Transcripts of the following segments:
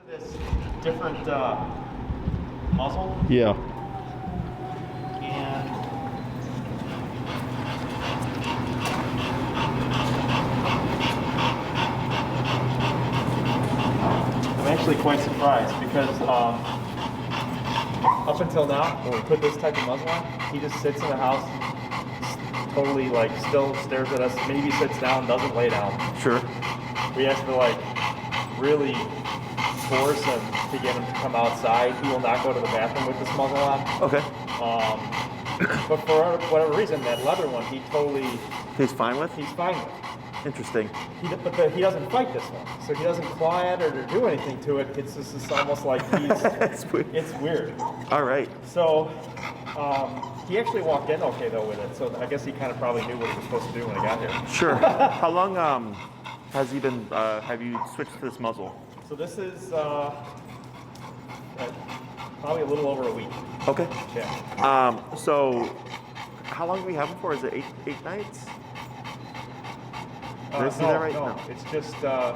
This different muzzle. Yeah. And I'm actually quite surprised because up until now, when we put this type of muzzle on, he just sits in the house, totally like still stares at us, maybe sits down, doesn't lay down. Sure. We have to like really force him to get him to come outside. He will not go to the bathroom with this muzzle on. Okay. But for whatever reason, that leather one, He's fine with? he's fine with. Interesting. He doesn't fight this one, so he doesn't claw at it or do anything to it. It's almost like It's weird. It's weird. All right. So he actually walked in okay though with it. So I guess he kind of probably knew what he was supposed to do when he got here. Sure. How long has he been? Have you switched to this muzzle? So this is probably a little over a week. Okay. Yeah. So how long do we have him for? Is it eight nights? Did I see that right? No, it's just 5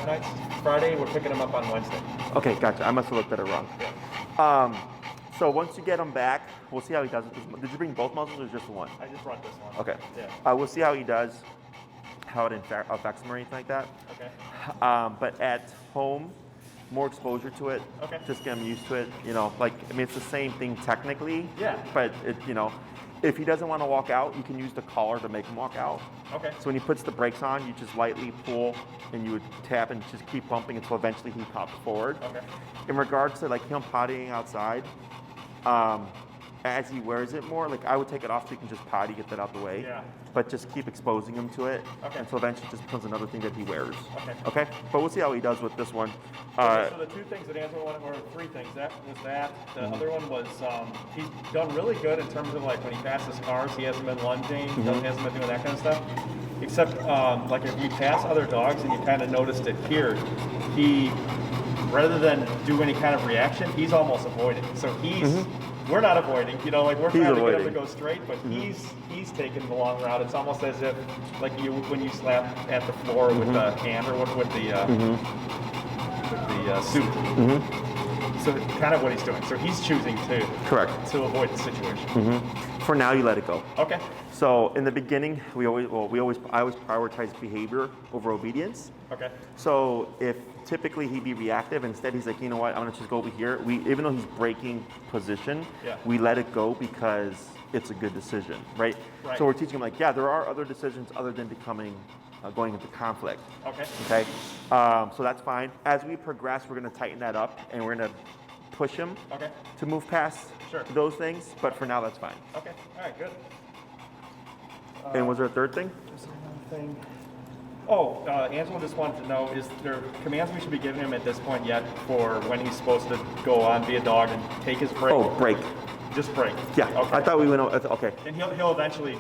nights. Friday, we're picking him up on Wednesday. Okay, gotcha. I must have looked at it wrong. Yeah. So once you get him back, we'll see how he does with this. Did you bring both muzzles or just the one? I just brought this one. Okay. Yeah. We'll see how he does, how it affects him or anything like that. Okay. But at home, more exposure to it. Okay. Just get him used to it. You know, like, I mean, it's the same thing technically. Yeah. But if he doesn't want to walk out, you can use the collar to make him walk out. Okay. So when he puts the brakes on, you just lightly pull and you would tap and just keep bumping until eventually he pops forward. Okay. In regards to like him pottying outside, as he wears it more, like I would take it off so you can just potty, get that out the way. Yeah. But just keep exposing him to it Okay. until eventually it just becomes another thing that he wears. Okay. Okay? But we'll see how he does with this one. Okay, so the two things that Angela wanted, or three things, that was that. The other one was he's done really good in terms of like when he passes cars, he hasn't been lunging, hasn't been doing that kind of stuff. Except like if you pass other dogs and you kind of noticed it here, he, rather than do any kind of reaction, he's almost avoiding. So we're not avoiding, like we're trying to get him to go straight, but he's taking the long route. It's almost as if like when you slap at the floor with the hand or with the suit. So kind of what he's doing. So he's choosing to avoid the situation. For now, you let it go. Okay. So in the beginning, I always prioritize behavior over obedience. Okay. So if typically he'd be reactive, instead he's like, you know what, I'm gonna just go over here. Even though he's breaking position, we let it go because it's a good decision, right? So we're teaching him like, yeah, there are other decisions other than going into conflict. Okay. So that's fine. As we progress, we're gonna tighten that up and we're gonna push him to move past those things. But for now, that's fine. Okay. All right. Good. And was there a third thing? There's another thing. Oh, Angela just wanted to know, is there commands we should be giving him at this point yet for when he's supposed to go on, be a dog, and take his break? Oh, break. Just break. Yeah. Okay. I thought we went over. Okay. And he'll eventually.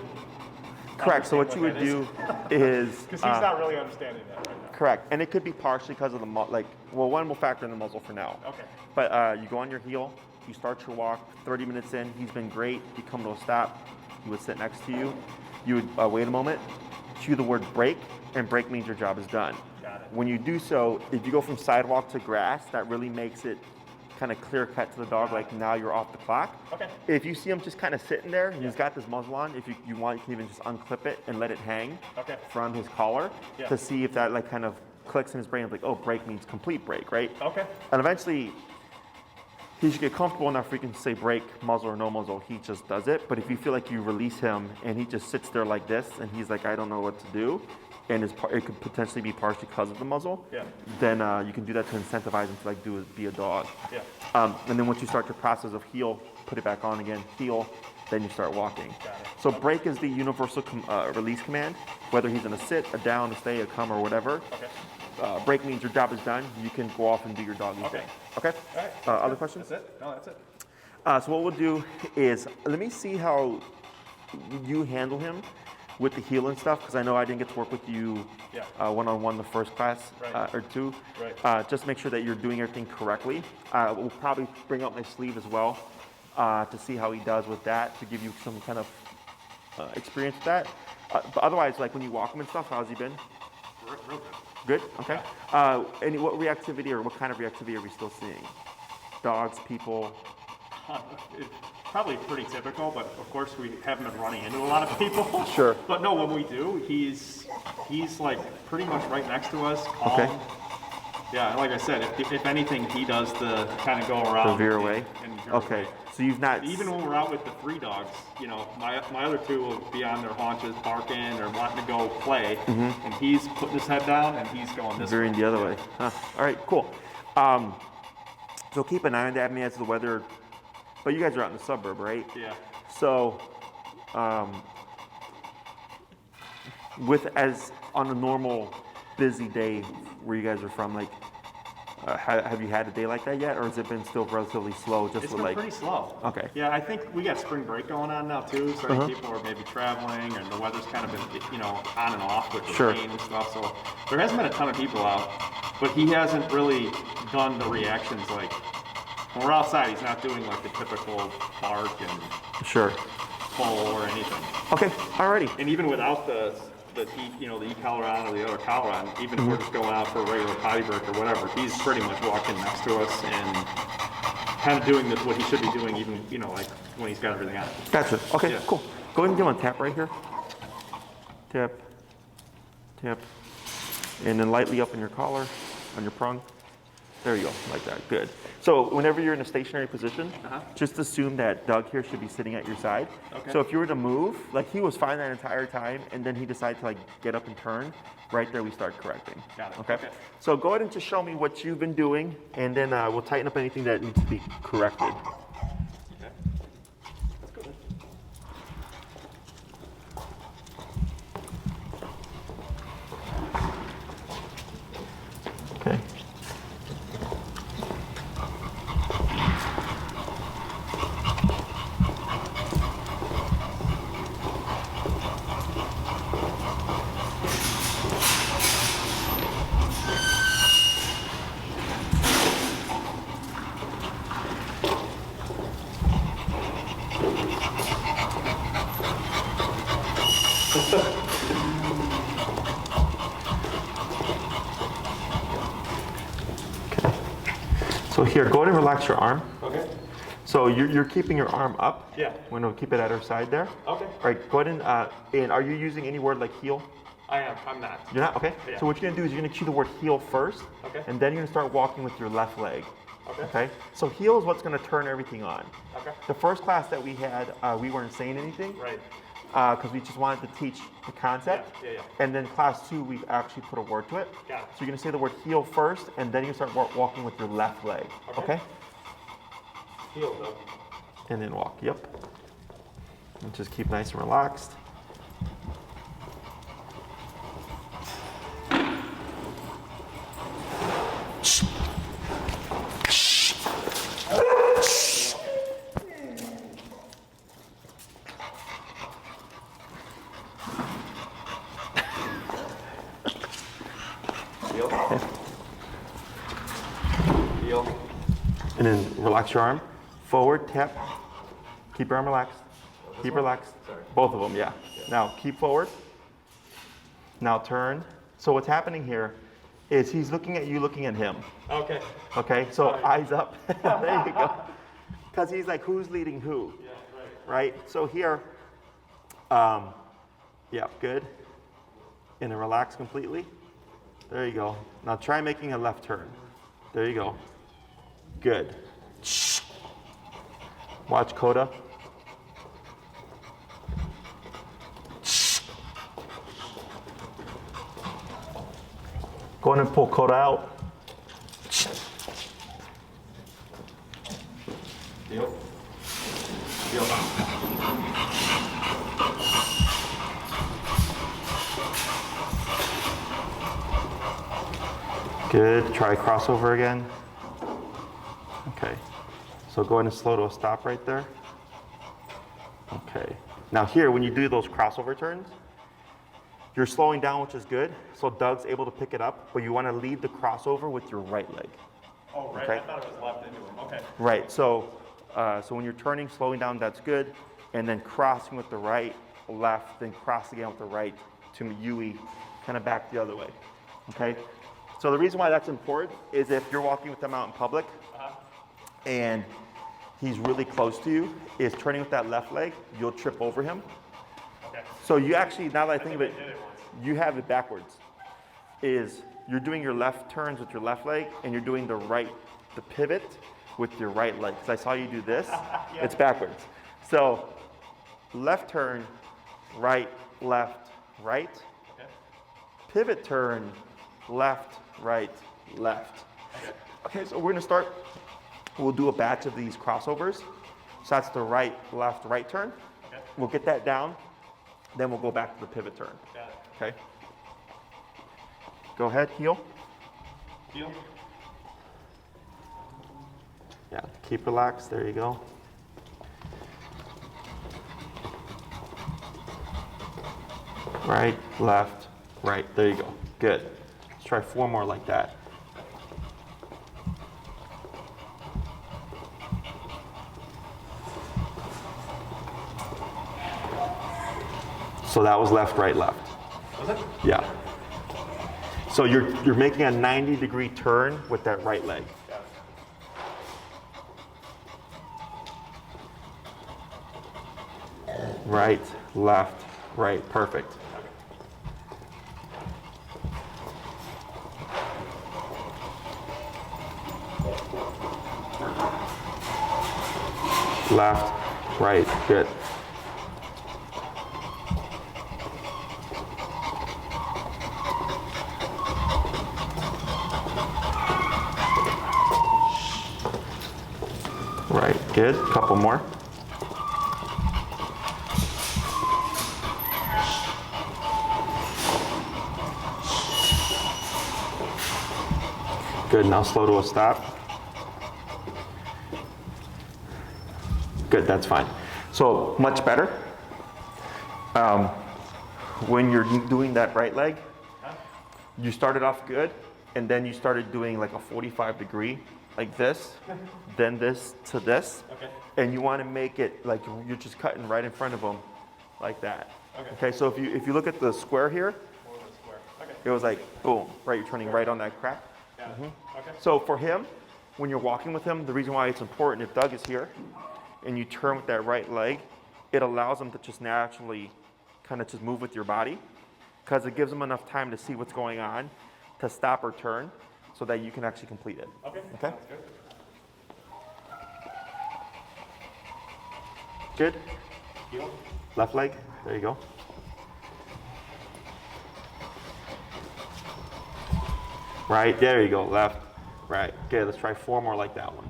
Correct. So what you would do is. Because he's not really understanding that right now. Correct. And it could be partially because of the one will factor in the muzzle for now. Okay. But you go on your heel, you start your walk. 30 minutes in, he's been great. You come to a stop. He would sit next to you. You would wait a moment, cue the word break, and break means your job is done. Got it. When you do so, if you go from sidewalk to grass, that really makes it kind of clear cut to the dog, like now you're off the clock. Okay. If you see him just kind of sitting there, and he's got this muzzle on, if you want, you can even just unclip it and let it hang from his collar to see if that like kind of clicks in his brain, like, oh, break means complete break, right? Okay. And eventually, he should get comfortable enough where you can say break, muzzle or no muzzle, he just does it. But if you feel like you release him and he just sits there like this and he's like, I don't know what to do, and it could potentially be partially because of the muzzle, then you can do that to incentivize him to be a dog. Yeah. And then once you start your process of heel, put it back on again, heel, then you start walking. Got it. So break is the universal release command, whether he's gonna sit, a down, a stay, a come, or whatever. Okay. Break means your job is done. You can go off and do your doggy thing. Okay? All right. Other questions? That's it? No, that's it. So what we'll do is, let me see how you handle him with the heel and stuff, because I know I didn't get to work with you one-on-one the first class or two. Right. Just make sure that you're doing everything correctly. We'll probably bring up my sleeve as well to see how he does with that, to give you some kind of experience with that. But otherwise, like when you walk him and stuff, how's he been? Real good. Good. Okay. What reactivity or what kind of reactivity are we still seeing? Dogs, people. It's probably pretty typical, but of course we haven't been running into a lot of people. Sure. But no, when we do, he's like pretty much right next to us. Calm. Okay. Yeah, like I said, if anything, he does the kind of go around. The veer away? And veer okay. away. So you've not... Even when we're out with the 3 dogs, you know, my other 2 will be on their haunches barking or wanting to go play, and he's putting his head down and he's going this veering way. the other way. Huh. All right, cool. So keep an eye on that, as the weather... But you guys are out in the suburb, right? Yeah. So, as on a normal busy day where you guys are from, like, have you had a day like that yet, or has it been still relatively slow? It's been pretty slow. Okay. Yeah, I think we got spring break going on now too, so people are maybe traveling, and the weather's kind of been, you know, on and off with the rain and stuff. So there hasn't been a ton of people out, but he hasn't really done the reactions like when we're outside. He's not doing like the typical bark and pull or anything. Okay. Alrighty. And even without the e-collar on or the other collar on, even if we're just going out for a regular potty break or whatever, he's pretty much walking next to us and kind of doing what he should be doing, even, you know, like when he's got everything on. Gotcha. Okay, Yeah. cool. Go ahead and give him a tap right here. Tap, tap, and then lightly up in your collar, on your prong. There you go, like that. Good. So whenever you're in a stationary position, just assume that Doug here should be sitting at your side. Okay. So if you were to move, like he was fine that entire time, and then he decided to like get up and turn, right there we start correcting. Got it. Okay. So go ahead and just show me what you've been doing, and then we'll tighten up anything that needs to be corrected. Okay. Let's go then. Okay. So here, go ahead and relax your arm. Okay. So you're keeping your arm up. Yeah. We're gonna keep it at our side there. Okay. All right, go ahead and are you using any word like heel? I am. I'm not. You're not? Okay. Yeah. So what you're gonna do is you're gonna cue the word heel first. Okay. And then you're gonna start walking with your left leg. Okay. Okay. So heel is what's gonna turn everything on. Okay. The first class that we had, we weren't saying anything. Right. Because we just wanted to teach the concept. Yeah. And then class 2, we've actually put a word to it. Got it. So you're gonna say the word heel first, and then you start walking with your left leg. Okay? Heel though. And then walk. Yep. And just keep nice and relaxed. Heel. Heel. And then relax your arm. Forward, tap. Keep your arm relaxed. Keep relaxed. Sorry. Both of them, yeah. Now keep forward. Now turn. So what's happening here is he's looking at you, looking at him. Okay. Okay, so Sorry. eyes up. There you go. Because he's like, who's leading who? Yeah. Right? So here, yeah, good. And then relax completely. There you go. Now try making a left turn. There you go. Good. Watch Coda. Go ahead and pull Coda out. Heel. Heel. Good. Try crossover again. Okay. So go ahead and slow to a stop right there. Okay. Now here, when you do those crossover turns, you're slowing down, which is good. So Doug's able to pick it up, but you want to lead the crossover with your right leg. Oh, right. Okay. I thought it was left into him. Okay. Right. So, so when you're turning, slowing down, that's good. And then crossing with the right, left, then cross again with the right to UE, kind of back the other way. Okay? So the reason why that's important is if you're walking with them out in public and he's really close to you, is turning with that left leg, you'll trip over him. Okay. So you actually, now that I think of it, you have it backwards. Is you're doing your left turns with your left leg and you're doing the pivot with your right leg. Because I saw you do this, yeah. It's backwards. So left turn, right, left, right. Okay. Pivot turn, left, right, left. Okay, so we're gonna start, we'll do a batch of these crossovers. So that's the right, left, right turn. Okay. We'll get that down, then we'll go back to the pivot turn. Got it. Okay. Go ahead, heel. Heel. Yeah, keep relaxed, there you go. Right, left, right, there you go. Good. Let's try 4 more like that. So that was left, right, left. Was it? Yeah. So you're making a 90-degree turn with that right leg. Yeah. Right, left, right, perfect. Left, right, good. Right, good. Couple more. Good, now slow to a stop. Good, that's fine. So much better. When you're doing that right leg, you started off good, and then you started doing like a 45-degree, like this, then this to this, okay. And you want to make it like you're just cutting right in front of them, like that. Okay. Okay. So if you look at the square here, okay. It was like boom, right? You're turning right on that crack. Yeah. Mm-hmm. Okay. So for him, when you're walking with him, the reason why it's important, if Doug is here, and you turn with that right leg, it allows him to just naturally kind of just move with your body, because it gives him enough time to see what's going on, to stop or turn, so that you can actually complete it. Okay. Okay. Sounds good. Good. Heel. Left leg. There you go. Right. There you go. Left. Right. Good. Let's try 4 more like that one.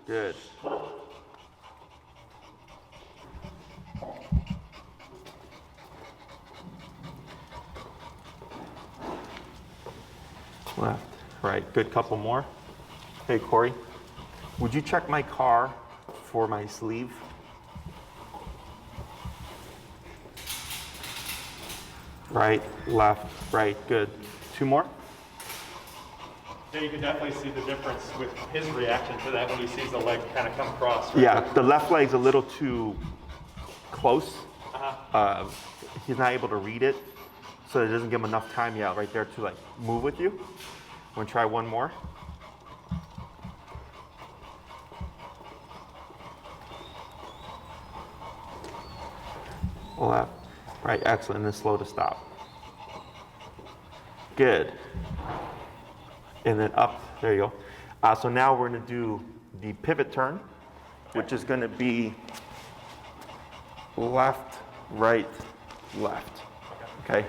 Good. Left, right, good, couple more. Hey Corey, would you check my car for my sleeve? Right, left, right, good. 2 more? Yeah, you can definitely see the difference with his reaction to that when he sees the leg kind of come across. Right? Yeah, the left leg's a little too close. He's not able to read it, so it doesn't give him enough time, yeah, right there to like move with you. Want to try 1 more? Left, right, excellent, and then slow to stop. Good. And then up, there you go. So now we're gonna do the pivot turn, which is gonna be left, right, left. Okay.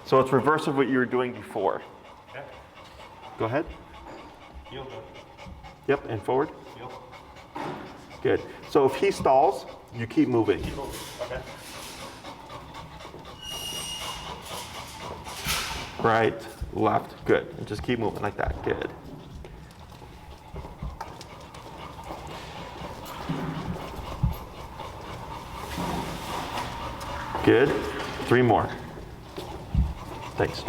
So it's reverse of what you were doing before. Okay. Go ahead. Heel good. Yep, and forward. Heel. Good. So if he stalls, you keep moving. Keep moving. Okay. Right, left, good. And just keep moving like that, good. Good. 3 more. Thanks.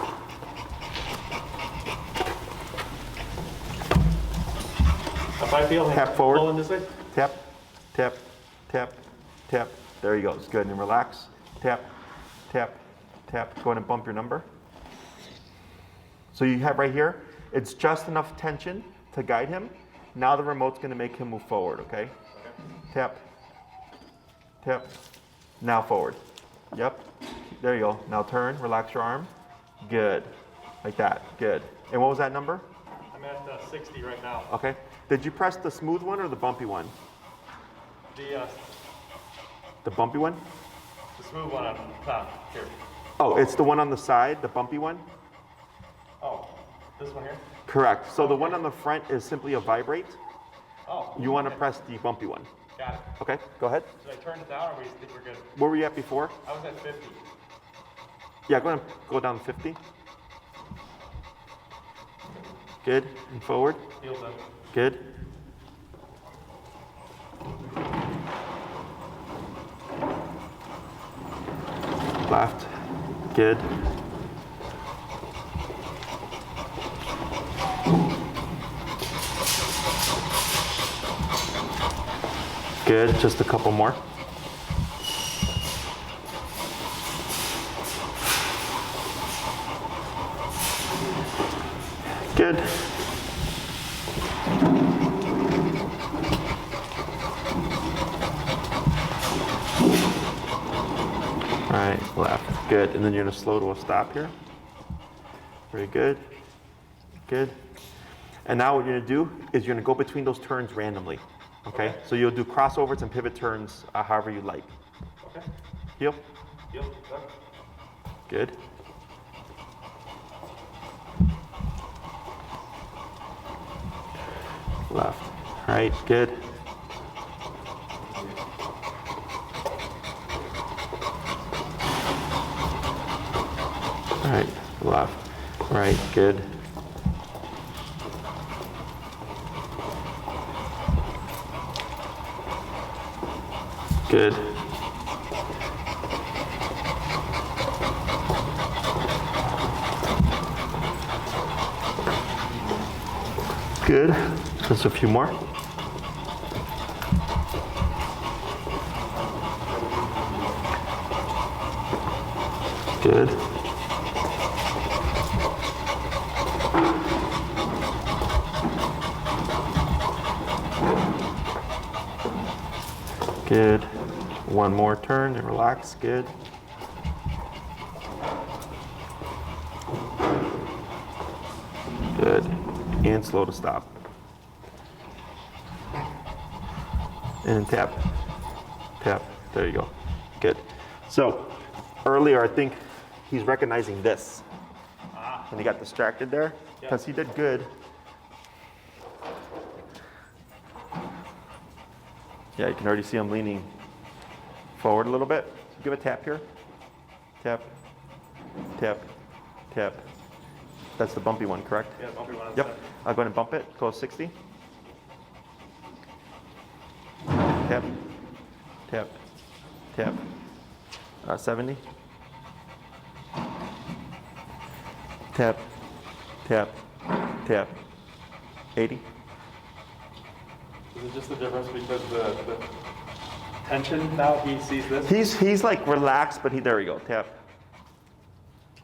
If I feel Tap forward. pulling this way? Tap tap, tap, tap. There he goes. Good. And relax. Tap, tap, tap. Go ahead and bump your number. So you have right here, it's just enough tension to guide him. Now the remote's going to make him move forward, okay? Tap, tap. Now forward. Yep. There you go. Now turn, relax your arm. Good. Like that. Good. And what was that number? I'm at 60 right now. Okay. Did you press the smooth one or the bumpy one? The bumpy one? The smooth one on top. Here. Oh, it's the one on the side, the bumpy one? Oh, this one here? Correct. So the one on the front is simply a vibrate. Oh. You want to press the bumpy one. Got it. Okay, go ahead. Should I turn it down or we think we're good? Where were you at before? I was at 50. Yeah, go ahead and go down to 50. Good. And forward. Heels up. Good. Left. Good. Good. Just a couple more. Good. All right, left. Good. And then you're going to slow to a stop here. Very good. Good. And now what you're going to do is you're going to go between those turns randomly. Okay? So you'll do crossovers and pivot turns however you like. Okay. Heel. Heel. Good. Left. Right. Good. Right. Left. Right. Good. Good. Good. Just a few more. Good. Good. One more turn and relax. Good. Good. And slow to stop. And tap. Tap. There you go. Good. So earlier, I think he's recognizing this. When he got distracted there, because he did good. Yeah, you can already see him leaning forward a little bit. Give a tap here. Tap, tap, tap. That's the bumpy one, correct? Yeah, bumpy one. Yep. I'll go ahead and bump it. Go 60. Tap, tap, tap. 70. Tap, tap, tap. 80. Is it just the difference because the tension now he sees this? He's like relaxed, but there we go. Tap,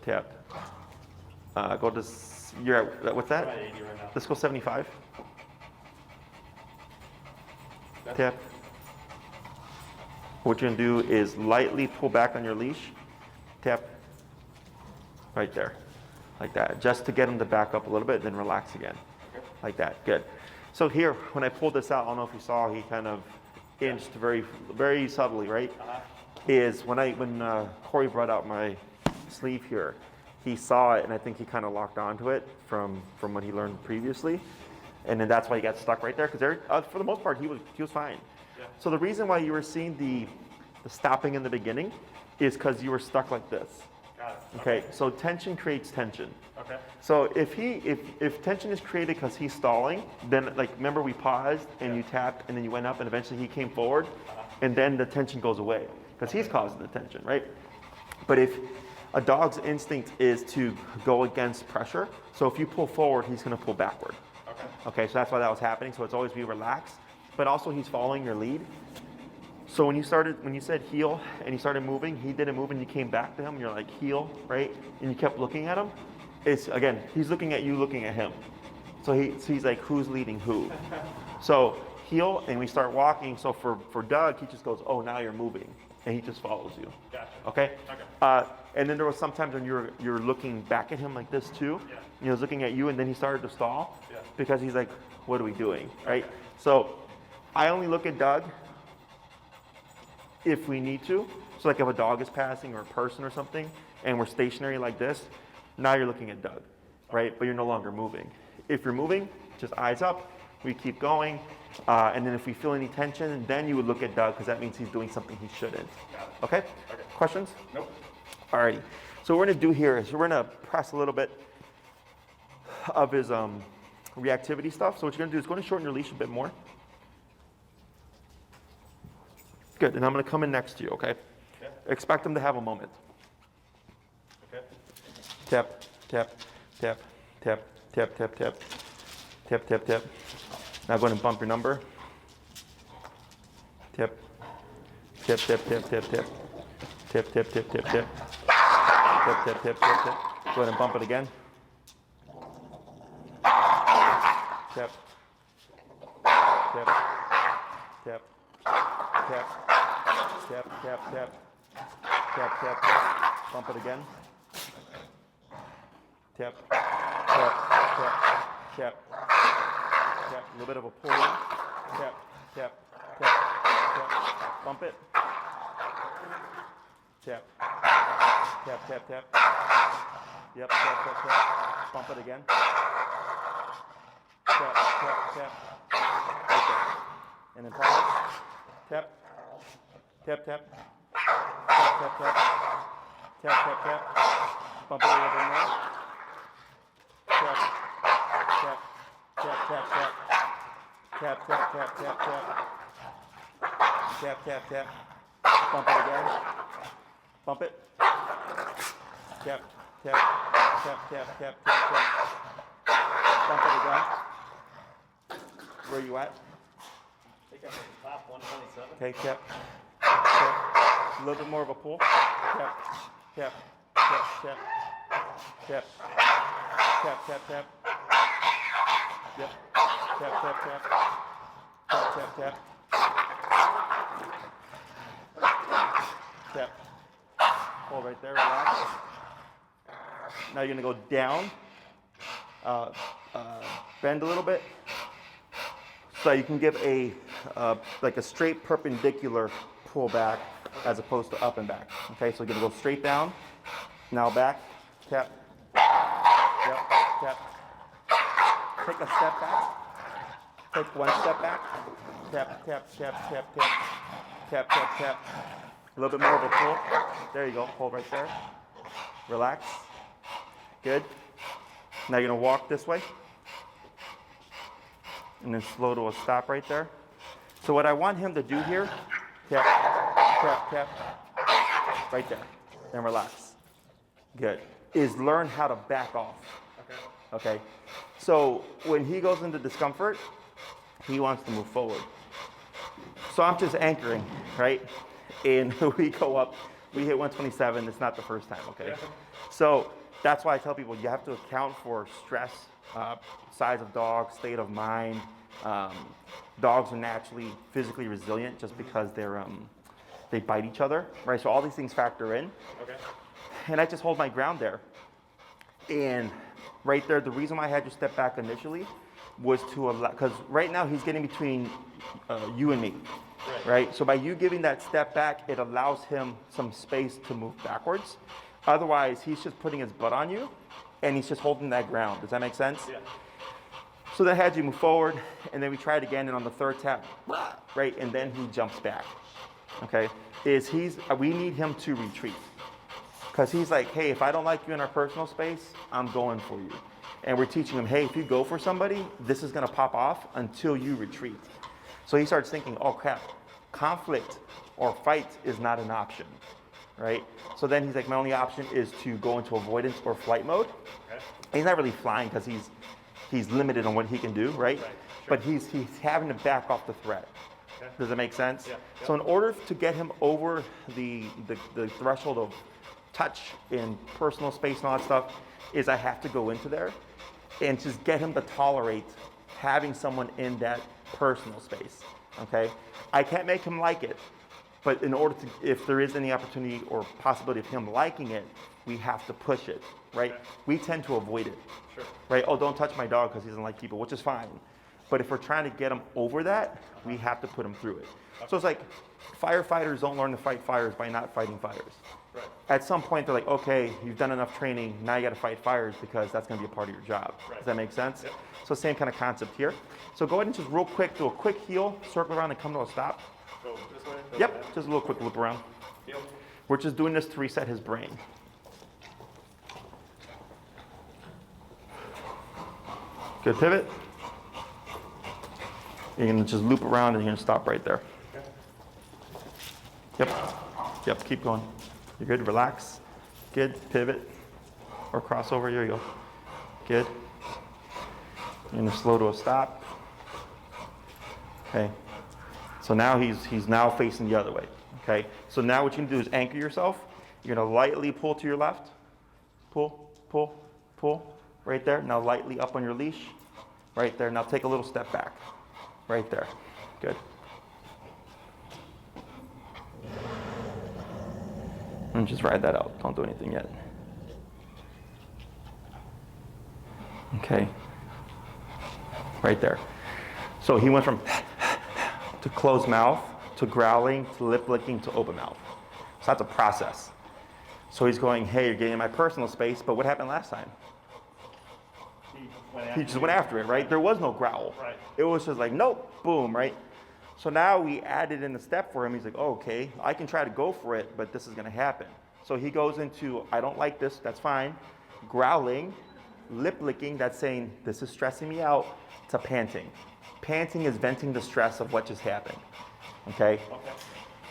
tap. Go to you're at what's that? I'm at 80 right now. Let's go 75. Tap. What you're gonna do is lightly pull back on your leash. Tap. Right there, like that, just to get him to back up a little bit, then relax again, like that. Good. So here, when I pulled this out, I don't know if you saw, he kind of inched very, very subtly, right? Is when Corey brought out my sleeve here, he saw it, and I think he kind of locked onto it from what he learned previously, and then that's why he got stuck right there. Because for the most part, he was fine. Yeah. So the reason why you were seeing the stopping in the beginning is because you were stuck like this. Got it. Okay. So tension creates tension. Okay. So if tension is created because he's stalling, then like remember we paused and you tapped and then you went up and eventually he came forward, and then the tension goes away because he's causing the tension, right? But if a dog's instinct is to go against pressure, so if you pull forward, he's going to pull backward. Okay. Okay. So that's why that was happening. So it's always be relaxed, but also he's following your lead. So when you said heel and he started moving, he didn't move and you came back to him, you're like heel, right? And you kept looking at him. It's, again, he's looking at you, looking at him. So he's like, who's leading who? So heel, and we start walking. So for Doug, he just goes, oh, now you're moving. And he just follows you. Gotcha. Okay? And then there was sometimes when you're looking back at him like this too. Yeah. He was looking at you, and then he started to stall. Yeah. Because he's like, what are we doing, right? So I only look at Doug if we need to. So like if a dog is passing or a person or something, and we're stationary like this, now you're looking at Doug, right? But you're no longer moving. If you're moving, just eyes up, we keep going. And then if we feel any tension, then you would look at Doug because that means he's doing something he shouldn't. Okay? Questions? Nope. Alrighty. So what we're gonna do here is we're gonna press a little bit of his reactivity stuff. So what you're gonna do is go and shorten your leash a bit more. Good, and I'm gonna come in next to you, okay? Expect him to have a moment. Okay. Tap, tap, tap, tap, tap, tap, tap, tap, tap, tap. Now go ahead and bump your number. Tap, tap, tap, tap, tap, tap, tap, tap, tap, tap, tap, tap, tap, tap, tap, tap. Go ahead and bump it again. Tap, tap, tap, tap, tap, tap, tap, tap, tap, tap. Bump it again. Tap, tap, tap, tap, tap. A little bit of a pull in. Tap, tap, tap, tap. Bump it. Tap, tap, tap, tap. Yep, tap, tap, tap. Bump it again. Tap, tap, tap. Right there. And then pause. Tap, tap, tap. Tap, tap, tap. Tap, tap, tap. Bump it a little bit more. Tap, tap, tap, tap, tap. Tap, tap, tap, tap, tap. Tap, tap, tap. Bump it again. Bump it. Tap, tap, tap, tap, tap, tap, tap. Bump it again. Where are you at? I think I'm at the top 127. Okay, tap, tap. A little bit more of a pull. Tap, tap, tap, tap, tap, tap, tap, tap. Yep. Tap, tap, tap. Tap, tap, tap. Tap. Hold right there, relax. Now you're gonna go down, bend a little bit, so you can give a like a straight perpendicular pull back as opposed to up and back. Okay, so you're gonna go straight down, now back, tap, yep, tap. Take a step back, take one step back, tap, tap, tap, tap, tap, tap, tap, tap. A little bit more of a pull. There you go, hold right there. Relax. Good. Now you're gonna walk this way. And then slow to a stop right there. So what I want him to do here, tap, tap, tap, right there. Then relax. Good. Is learn how to back off. Okay. So when he goes into discomfort, he wants to move forward. So I'm just anchoring, right? And we go up, we hit 127, it's not the first time, okay? So that's why I tell people you have to account for stress, size of dog, state of mind. Dogs are naturally physically resilient just because they bite each other, right? So all these things factor in. Okay. And I just hold my ground there. And right there, the reason why I had you step back initially was to allow, because right now he's getting between you and me, right? So by you giving that step back, it allows him some space to move backwards. Otherwise, he's just putting his butt on you, and he's just holding that ground. Does that make sense? Yeah. So then I had you move forward, and then we tried again, and on the third tap, right, and then he jumps back, okay? We need him to retreat. Because he's like, hey, if I don't like you in our personal space, I'm going for you. And we're teaching him, hey, if you go for somebody, this is gonna pop off until you retreat. So he starts thinking, oh crap, conflict or fight is not an option, right? So then he's like, my only option is to go into avoidance or flight mode. Okay. And he's not really flying because he's limited on what he can do, right? Sure. But he's having to back off the threat. Okay. Does that make sense? Yeah. Yep. So in order to get him over the threshold of touch and personal space and all that stuff, is I have to go into there and just get him to tolerate having someone in that personal space, okay? I can't make him like it, but in order to, if there is any opportunity or possibility of him liking it, we have to push it, right? Okay. We tend to avoid it, Sure. right? Oh, don't touch my dog because he doesn't like people, which is fine. But if we're trying to get him over that, we have to put him through it. Okay. So it's like firefighters don't learn to fight fires by not fighting fires. Right. At some point, they're like, okay, you've done enough training, now you got to fight fires because that's going to be a part of your job. Right. Does that make sense? Yep. So same kind of concept here. So go ahead and just real quick, do a quick heel, circle around and come to a stop. Go this way? Go Yep, that? just a little quick loop around. Heel. We're just doing this to reset his brain. Good pivot. You're going to just loop around and you're going to stop right there. Okay. Yep. Yep, keep going. You're good, relax. Good, pivot. Or crossover, here you go. Good. You're gonna slow to a stop. Okay. So now he's now facing the other way. Okay. So now what you can do is anchor yourself. You're gonna lightly pull to your left. Pull, pull, pull. Right there. Now lightly up on your leash. Right there. Now take a little step back. Right there. Good. And just ride that out. Don't do anything yet. Okay. Right there. So he went from to closed mouth, to growling, to lip licking, to open mouth. So that's a process. So he's going, hey, you're getting in my personal space, but what happened last time? He just went after it, right? There was no growl. Right. It was just like, nope, boom, right? So now we added in a step for him. He's like, oh, okay, I can try to go for it, but this is gonna happen. So he goes into, I don't like this, that's fine. Growling, lip licking, that's saying, this is stressing me out, to panting. Panting is venting the stress of what just happened, okay? Okay.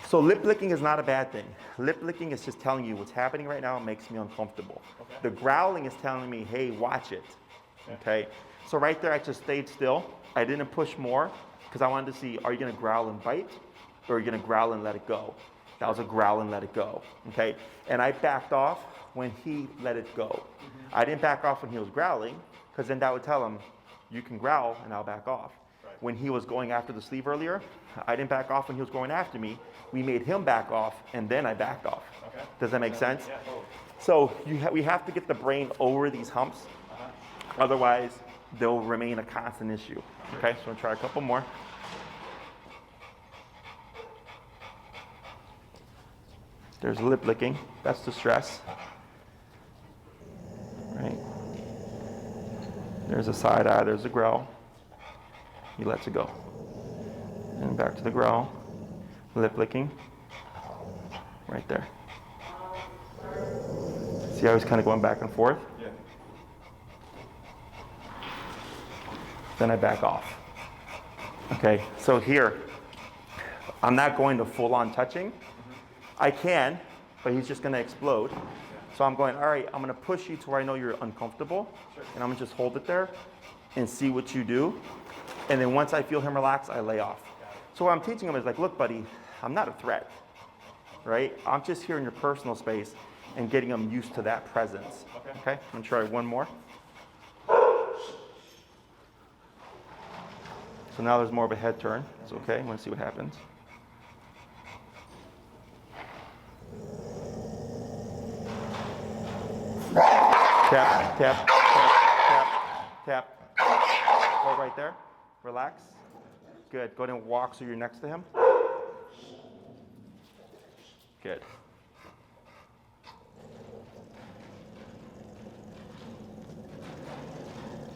So lip licking is not a bad thing. Lip licking is just telling you what's happening right now makes me uncomfortable. Okay. The growling is telling me, hey, watch it, okay? So right there, I just stayed still. I didn't push more because I wanted to see, are you gonna growl and bite or are you gonna growl and let it go? That was a growl and let it go, okay? And I backed off when he let it go. Mm-hmm. I didn't back off when he was growling because then that would tell him, you can growl and I'll back off. Right. When he was going after the sleeve earlier, I didn't back off when he was going after me. We made him back off and then I backed off. Okay. Does that make sense? Yeah, totally. So we have to get the brain over these humps. Otherwise, they'll remain a constant issue. Okay, so I'm gonna try a couple more. There's lip licking, that's the stress. Right. There's a side eye, there's a growl. He lets it go. And back to the growl. Lip licking. Right there. See how he's kind of going back and forth? Yeah. Then I back off. Okay, so here, I'm not going to full on touching. I can, but he's just gonna explode. So I'm going, all right, I'm gonna push you to where I know you're uncomfortable, and I'm gonna just hold it there and see what you do. And then once I feel him relax, I lay off. So what I'm teaching him is like, look, buddy, I'm not a threat, right? I'm just here in your personal space and getting him used to that presence. Okay, I'm gonna try one more. So now there's more of a head turn. It's okay, I'm gonna see what happens. Tap, tap, tap, tap, tap. Hold right there. Relax. Good. Go ahead and walk so you're next to him. Good.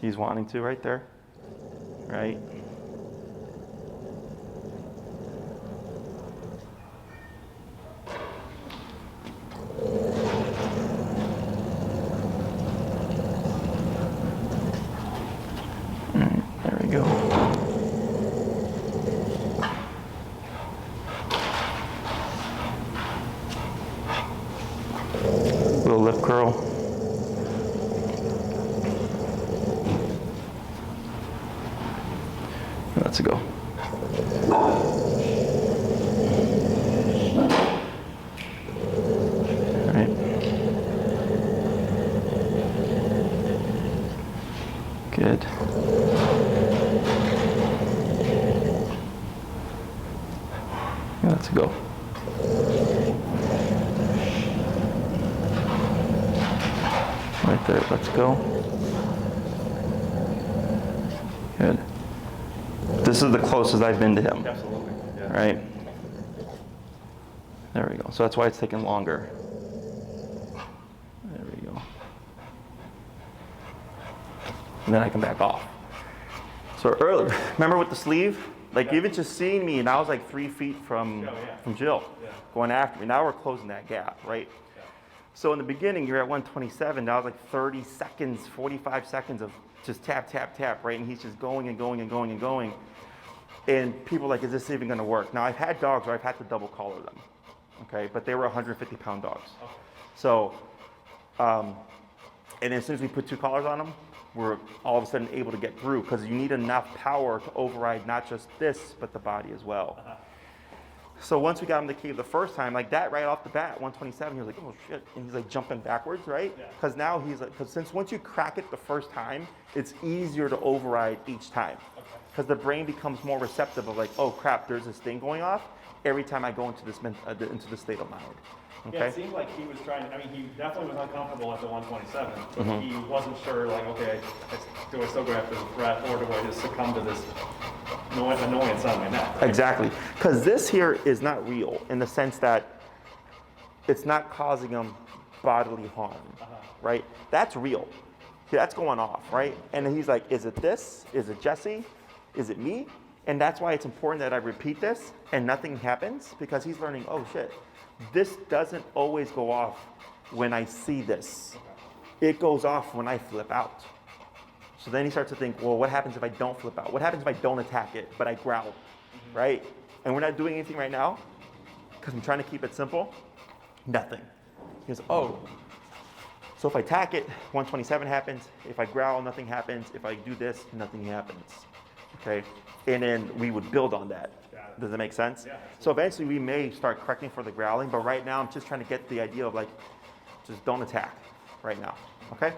He's wanting to right there. Right. There we go. Little lip curl. Let's go. Good. Let's go. Right there, let's go. Good. This is the closest I've been to him. Absolutely. Yeah. Right? There we go. So that's why it's taking longer. There we go. And then I can back off. So earlier, remember with the sleeve? Like even just seeing me, and I was like 3 feet from Jill going after me. Now we're closing that gap, right? Yeah. So in the beginning, you're at 127. That was like 30 seconds, 45 seconds of just tap, tap, tap, right? And he's just going and going and going and going. And people are like, is this even going to work? Now I've had dogs where I've had to double collar them, okay? But they were 150-pound dogs. Okay. So, and as soon as we put 2 collars on them, we're all of a sudden able to get through because you need enough power to override not just this, but the body as well. So once we got him to cave the first time, like that right off the bat, 127, he was like, oh shit. And he's like jumping backwards, right? Because now he's like, because since once you crack it the first time, it's easier to override each time. Because the brain becomes more receptive of like, oh crap, there's this thing going off every time I go into this into the state of mind. Okay. Yeah, it seemed like he was trying. I mean, he definitely was uncomfortable at the 127. But he wasn't sure. Like, okay, do I still go after the threat, or do I just succumb to this annoyance on my neck? Right? Exactly. Because this here is not real in the sense that it's not causing him bodily harm, right? That's real. That's going off, right? And then he's like, is it this? Is it Jesse? Is it me? And that's why it's important that I repeat this and nothing happens, because he's learning, oh shit. This doesn't always go off when I see this. It goes off when I flip out. So then he starts to think, well, what happens if I don't flip out? What happens if I don't attack it, but I growl, right? And we're not doing anything right now because I'm trying to keep it simple. Nothing. He goes, oh, so if I attack it, 127 happens. If I growl, nothing happens. If I do this, nothing happens, okay? And then we would build on that. Does that make sense? Yeah. So eventually we may start correcting for the growling, but right now I'm just trying to get the idea of like, just don't attack right now, okay?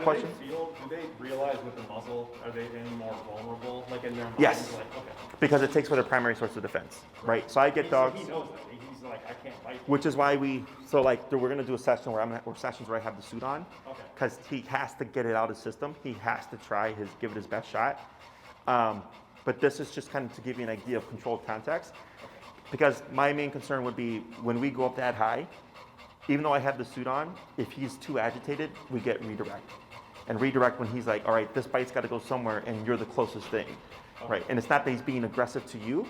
Question? Do they realize with the muzzle, are they any more vulnerable, like in their minds? Yes, like, okay. Because it takes for their primary source of defense, right? So I get dogs. He knows that. He's like, I can't bite. Which is why we're gonna do a session or sessions where I have the suit on, because he has to get it out of his system. He has to give it his best shot. But this is just kind of to give you an idea of controlled context, because my main concern would be when we go up that high, even though I have the suit on, if he's too agitated, we get redirect. And redirect when he's like, all right, this bite's got to go somewhere and you're the closest thing, right? And it's not that he's being aggressive to you,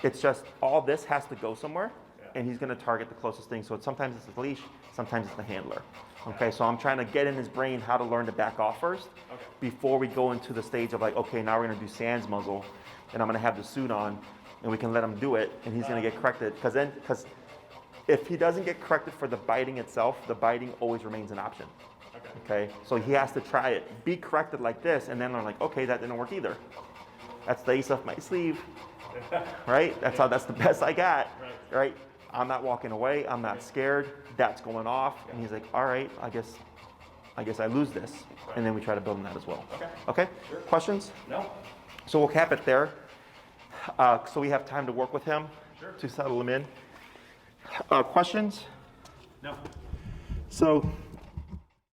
it's just all this has to go somewhere and he's going to target the closest thing. So sometimes it's the leash, sometimes it's the handler. Okay, so I'm trying to get in his brain how to learn to back off first before we go into the stage of like, okay, now we're going to do Sans muzzle and I'm going to have the suit on and we can let him do it and he's going to get corrected. Because if he doesn't get corrected for the biting itself, the biting always remains an option. Okay, so he has to try it, be corrected like this, and then I'm like, okay, that didn't work either. That's the ace up my sleeve, right? That's the best I got, right? I'm not walking away. I'm not scared. That's going off, and he's like, all right, I guess I lose this, and then we try to build on that as well. Okay. Sure. Questions? No. So we'll cap it there. So we have time to work with him to settle him in. Questions? No. So